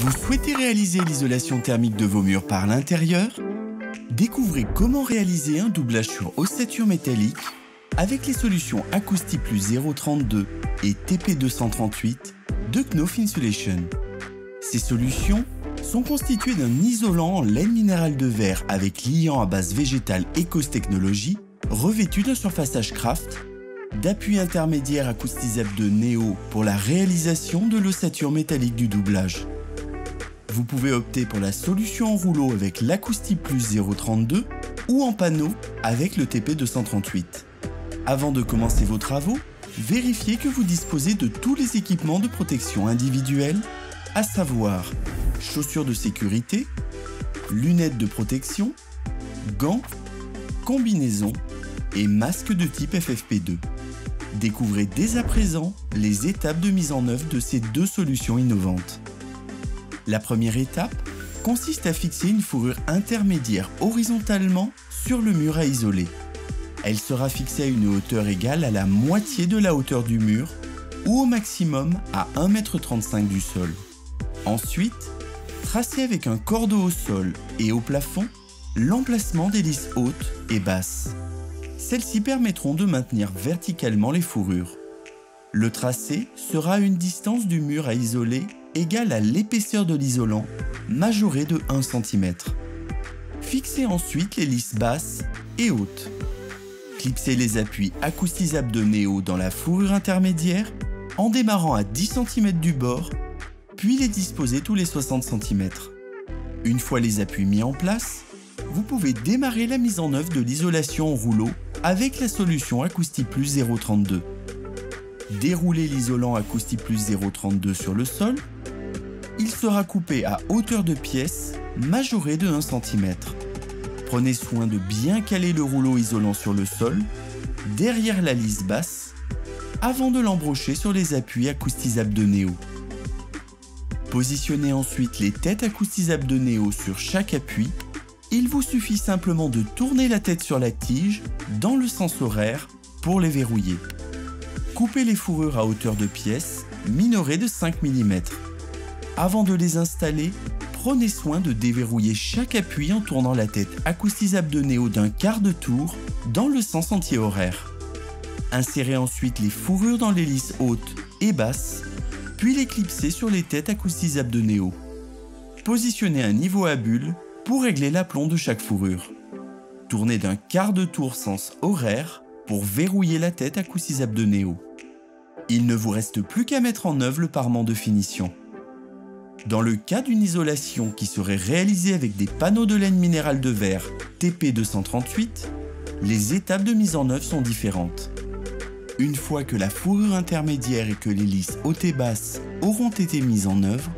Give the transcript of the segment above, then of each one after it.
Vous souhaitez réaliser l'isolation thermique de vos murs par l'intérieur? Découvrez comment réaliser un doublage sur ossature métallique avec les solutions Acousti-Plus 032 et TP238 de Knauf Insulation. Ces solutions sont constituées d'un isolant en laine minérale de verre avec liant à base végétale Ecos Technology, revêtu d'un surfaçage Craft, d'appui intermédiaire Acousti-Zap de Neo pour la réalisation de l'ossature métallique du doublage. Vous pouvez opter pour la solution en rouleau avec l'Acousti-Plus 032 ou en panneau avec le TP238. Avant de commencer vos travaux, vérifiez que vous disposez de tous les équipements de protection individuelle, à savoir chaussures de sécurité, lunettes de protection, gants, combinaisons et masques de type FFP2. Découvrez dès à présent les étapes de mise en œuvre de ces deux solutions innovantes. La première étape consiste à fixer une fourrure intermédiaire horizontalement sur le mur à isoler. Elle sera fixée à une hauteur égale à la moitié de la hauteur du mur ou au maximum à 1,35 m du sol. Ensuite, tracez avec un cordeau au sol et au plafond l'emplacement des lisses hautes et basses. Celles-ci permettront de maintenir verticalement les fourrures. Le tracé sera à une distance du mur à isoler égale à l'épaisseur de l'isolant, majorée de 1 cm. Fixez ensuite les lisses basses et hautes. Clipsez les appuis Acousti-Zap de Neo dans la fourrure intermédiaire en démarrant à 10 cm du bord, puis les disposez tous les 60 cm. Une fois les appuis mis en place, vous pouvez démarrer la mise en œuvre de l'isolation en rouleau avec la solution Acousti-Plus 032. Déroulez l'isolant Acousti-Plus 032 sur le sol. Il sera coupé à hauteur de pièce, majorée de 1 cm. Prenez soin de bien caler le rouleau isolant sur le sol, derrière la lisse basse, avant de l'embrocher sur les appuis Acousti-Zap de Neo. Positionnez ensuite les têtes Acousti-Zap de Neo sur chaque appui. Il vous suffit simplement de tourner la tête sur la tige dans le sens horaire pour les verrouiller. Coupez les fourrures à hauteur de pièce, minorées de 5 mm. Avant de les installer, prenez soin de déverrouiller chaque appui en tournant la tête Acousti-Zap de Neo d'un quart de tour dans le sens anti-horaire. Insérez ensuite les fourrures dans les lisses hautes et basses, puis les clipsez sur les têtes Acousti-Zap de Neo. Positionnez un niveau à bulle pour régler l'aplomb de chaque fourrure. Tournez d'un quart de tour sens horaire pour verrouiller la tête Acousti-Zap de Neo. Il ne vous reste plus qu'à mettre en œuvre le parement de finition. Dans le cas d'une isolation qui serait réalisée avec des panneaux de laine minérale de verre TP238, les étapes de mise en œuvre sont différentes. Une fois que la fourrure intermédiaire et que les lisses hautes et basses auront été mises en œuvre,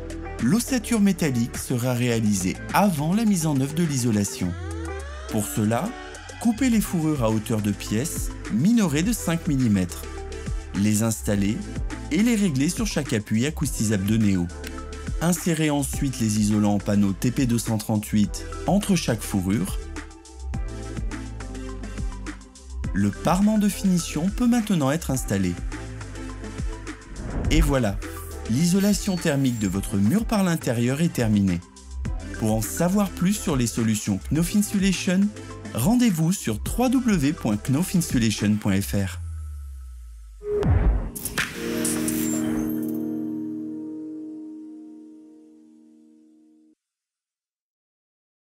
l'ossature métallique sera réalisée avant la mise en œuvre de l'isolation. Pour cela, coupez les fourrures à hauteur de pièce, minorées de 5 mm. Les installer et les régler sur chaque appui Acousti-Zap de Neo. Insérez ensuite les isolants en panneau TP238 entre chaque fourrure. Le parement de finition peut maintenant être installé. Et voilà, l'isolation thermique de votre mur par l'intérieur est terminée. Pour en savoir plus sur les solutions Knauf Insulation, rendez-vous sur www.knaufinsulation.fr.